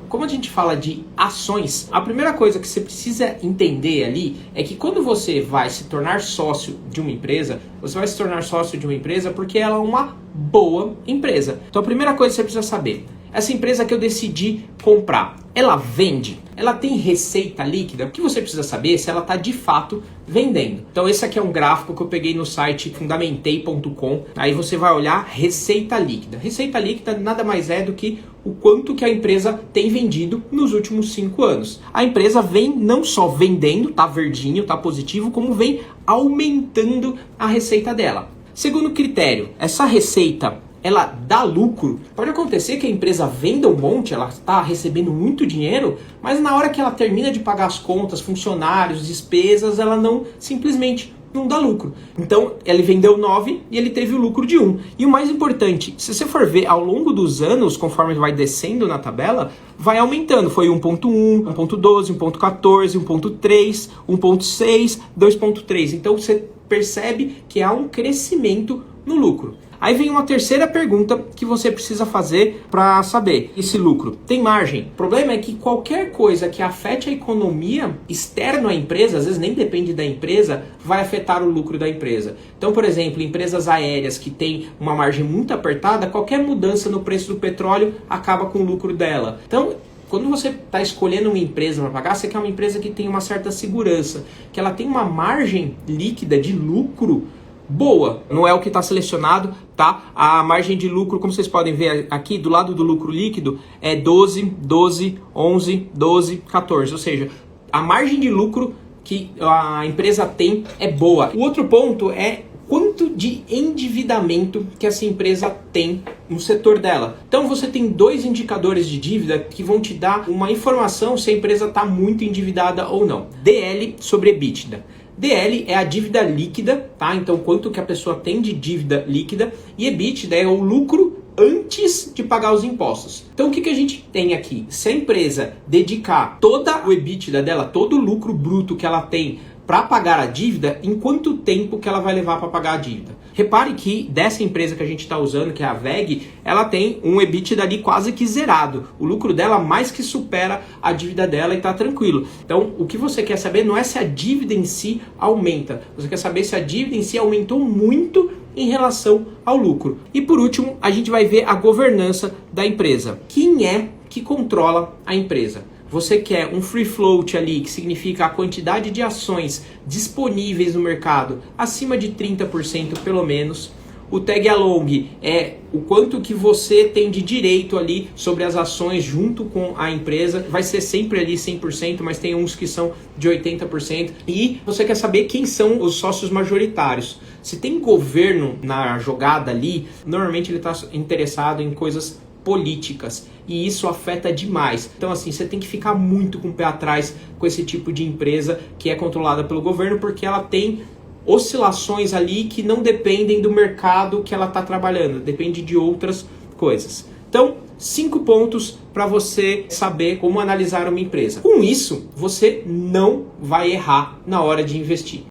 como a gente fala de ações, a primeira coisa que você precisa entender ali é que quando você vai se tornar sócio de uma empresa, você vai se tornar sócio de uma empresa porque ela é uma boa empresa. Então a primeira coisa que você precisa saber, essa empresa que eu decidi comprar, ela vende? Ela tem receita líquida? O que você precisa saber é se ela está de fato vendendo. Então esse aqui é um gráfico que eu peguei no site fundamentei.com. Aí você vai olhar receita líquida. Receita líquida nada mais é do que o quanto que a empresa tem vendido nos últimos 5 anos. A empresa vem não só vendendo, tá verdinho, tá positivo, como vem aumentando a receita dela. Segundo critério, essa receita ela dá lucro. Pode acontecer que a empresa venda um monte, ela está recebendo muito dinheiro, mas na hora que ela termina de pagar as contas, funcionários, despesas, ela simplesmente não dá lucro. Então, ele vendeu 9 e ele teve o lucro de 1. E o mais importante, se você for ver ao longo dos anos, conforme vai descendo na tabela, vai aumentando. Foi 1.1, 1.12, 1.14, 1.3, 1.6, 2.3. Então, você percebe que há um crescimento no lucro. Aí vem uma terceira pergunta que você precisa fazer para saber: esse lucro tem margem? O problema é que qualquer coisa que afete a economia externa à empresa, às vezes nem depende da empresa, vai afetar o lucro da empresa. Então, por exemplo, empresas aéreas que têm uma margem muito apertada, qualquer mudança no preço do petróleo acaba com o lucro dela. Então, quando você está escolhendo uma empresa para pagar, você quer uma empresa que tem uma certa segurança, que ela tem uma margem líquida de lucro boa, não é o que está selecionado, tá? A margem de lucro, como vocês podem ver aqui, do lado do lucro líquido, é 12, 12, 11, 12, 14. Ou seja, a margem de lucro que a empresa tem é boa. O outro ponto é quanto de endividamento que essa empresa tem no setor dela. Então você tem 2 indicadores de dívida que vão te dar uma informação se a empresa está muito endividada ou não. DL sobre EBITDA. DL é a dívida líquida, tá? Então quanto que a pessoa tem de dívida líquida, e EBITDA é o lucro antes de pagar os impostos. Então o que a gente tem aqui? Se a empresa dedicar toda o EBITDA dela, todo o lucro bruto que ela tem para pagar a dívida, em quanto tempo que ela vai levar para pagar a dívida? Repare que dessa empresa que a gente está usando, que é a WEG, ela tem um EBITDA ali quase que zerado. O lucro dela mais que supera a dívida dela e está tranquilo. Então, o que você quer saber não é se a dívida em si aumenta. Você quer saber se a dívida em si aumentou muito em relação ao lucro. E por último, a gente vai ver a governança da empresa. Quem é que controla a empresa? Você quer um free float ali, que significa a quantidade de ações disponíveis no mercado acima de 30% pelo menos. O tag along é o quanto que você tem de direito ali sobre as ações junto com a empresa. Vai ser sempre ali 100%, mas tem uns que são de 80%. E você quer saber quem são os sócios majoritários. Se tem governo na jogada ali, normalmente ele está interessado em coisas políticas, e isso afeta demais. Então assim, você tem que ficar muito com o pé atrás com esse tipo de empresa que é controlada pelo governo, porque ela tem oscilações ali que não dependem do mercado que ela está trabalhando, depende de outras coisas. Então, 5 pontos para você saber como analisar uma empresa. Com isso, você não vai errar na hora de investir.